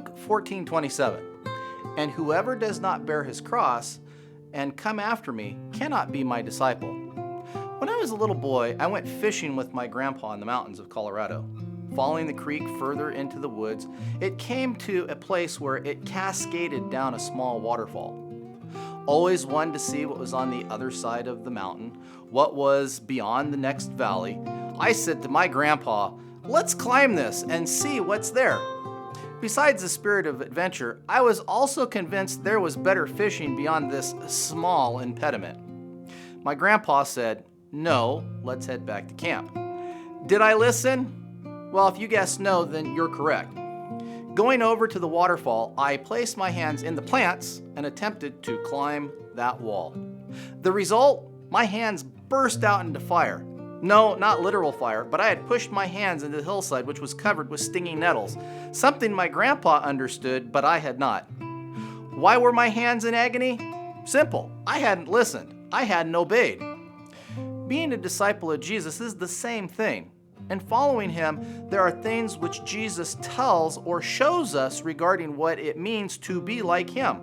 Luke 14:27. And whoever does not bear his cross and come after me cannot be my disciple. When I was a little boy, I went fishing with my grandpa in the mountains of Colorado. Following the creek further into the woods, it came to a place where it cascaded down a small waterfall. Always wanted to see what was on the other side of the mountain, what was beyond the next valley. I said to my grandpa, "Let's climb this and see what's there." Besides the spirit of adventure, I was also convinced there was better fishing beyond this small impediment. My grandpa said, "No, let's head back to camp." Did I listen? Well, if you guessed no, then you're correct. Going over to the waterfall, I placed my hands in the plants and attempted to climb that wall. The result? My hands burst out into fire. No, not literal fire, but I had pushed my hands into the hillside, which was covered with stinging nettles, something my grandpa understood, but I had not. Why were my hands in agony? Simple. I hadn't listened. I hadn't obeyed. Being a disciple of Jesus is the same thing. In following him, there are things which Jesus tells or shows us regarding what it means to be like him.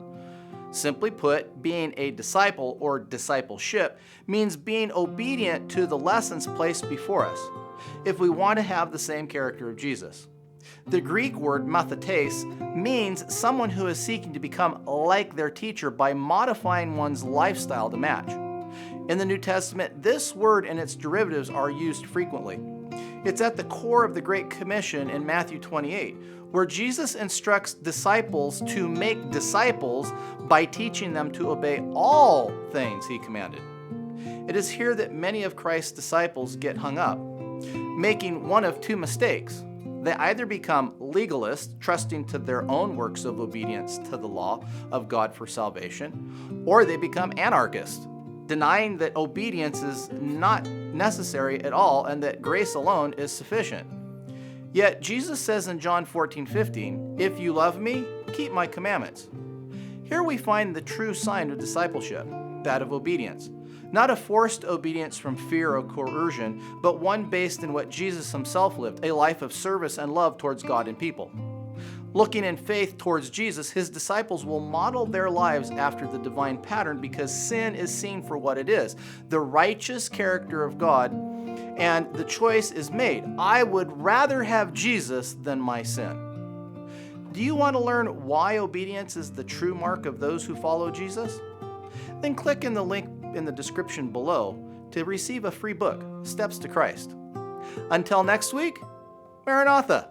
Simply put, being a disciple or discipleship means being obedient to the lessons placed before us, if we want to have the same character of Jesus. The Greek word mathetes means someone who is seeking to become like their teacher by modifying one's lifestyle to match. In the New Testament, this word and its derivatives are used frequently. It's at the core of the Great Commission in Matthew 28, where Jesus instructs disciples to make disciples by teaching them to obey all things he commanded. It is here that many of Christ's disciples get hung up, making one of two mistakes. They either become legalists, trusting to their own works of obedience to the law of God for salvation, or they become anarchists, denying that obedience is not necessary at all and that grace alone is sufficient. Yet Jesus says in John 14:15, "If you love me, keep my commandments." Here we find the true sign of discipleship, that of obedience. Not a forced obedience from fear or coercion, but one based in what Jesus himself lived, a life of service and love towards God and people. Looking in faith towards Jesus, his disciples will model their lives after the divine pattern because sin is seen for what it is, the righteous character of God, and the choice is made. I would rather have Jesus than my sin. Do you want to learn why obedience is the true mark of those who follow Jesus? Then click in the link in the description below to receive a free book, Steps to Christ. Until next week, Maranatha.